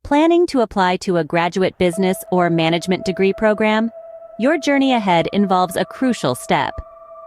Planning to apply to a graduate business or management degree program? Your journey ahead involves a crucial step: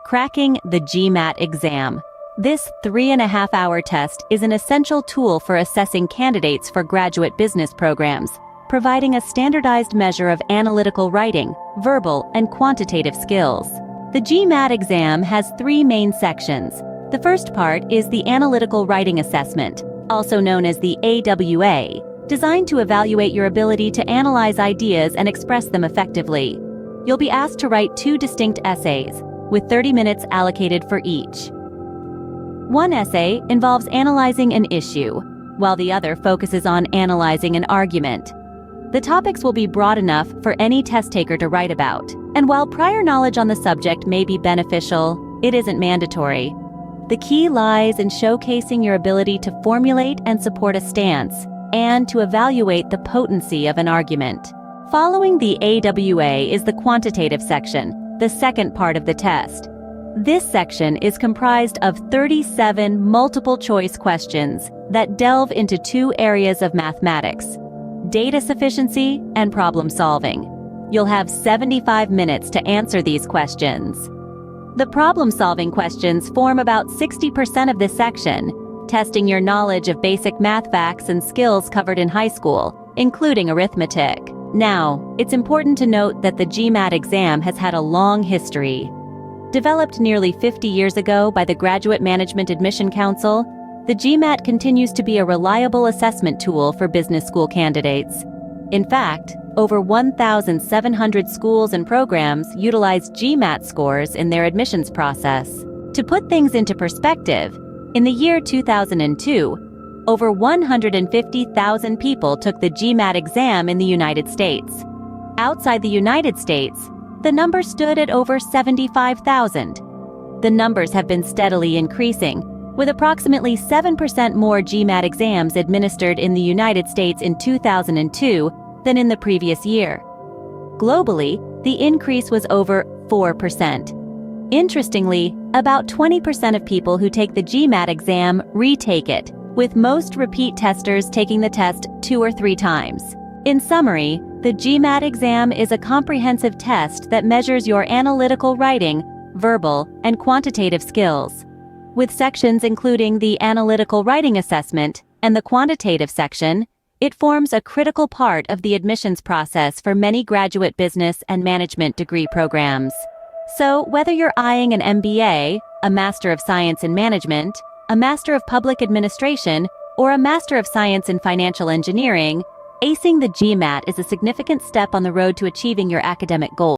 cracking the GMAT exam. This 3.5-hour test is an essential tool for assessing candidates for graduate business programs, providing a standardized measure of analytical writing, verbal, and quantitative skills. The GMAT exam has 3 main sections. The first part is the Analytical Writing Assessment, also known as the AWA, designed to evaluate your ability to analyze ideas and express them effectively. You'll be asked to write 2 distinct essays, with 30 minutes allocated for each. One essay involves analyzing an issue, while the other focuses on analyzing an argument. The topics will be broad enough for any test taker to write about, and while prior knowledge on the subject may be beneficial, it isn't mandatory. The key lies in showcasing your ability to formulate and support a stance, and to evaluate the potency of an argument. Following the AWA is the Quantitative Section, the second part of the test. This section is comprised of 37 multiple-choice questions that delve into 2 areas of mathematics: data sufficiency and problem solving. You'll have 75 minutes to answer these questions. The problem-solving questions form about 60% of this section, testing your knowledge of basic math facts and skills covered in high school, including arithmetic. Now, it's important to note that the GMAT exam has had a long history. Developed nearly 50 years ago by the Graduate Management Admission Council, the GMAT continues to be a reliable assessment tool for business school candidates. In fact, over 1,700 schools and programs utilize GMAT scores in their admissions process. To put things into perspective, in the year 2002, over 150,000 people took the GMAT exam in the United States. Outside the United States, the number stood at over 75,000. The numbers have been steadily increasing, with approximately 7% more GMAT exams administered in the United States in 2002 than in the previous year. Globally, the increase was over 4%. Interestingly, about 20% of people who take the GMAT exam retake it, with most repeat testers taking the test 2 or 3 times. In summary, the GMAT exam is a comprehensive test that measures your analytical writing, verbal, and quantitative skills. With sections including the Analytical Writing Assessment and the Quantitative Section, it forms a critical part of the admissions process for many graduate business and management degree programs. So, whether you're eyeing an MBA, a Master of Science in Management, a Master of Public Administration, or a Master of Science in Financial Engineering, acing the GMAT is a significant step on the road to achieving your academic goals.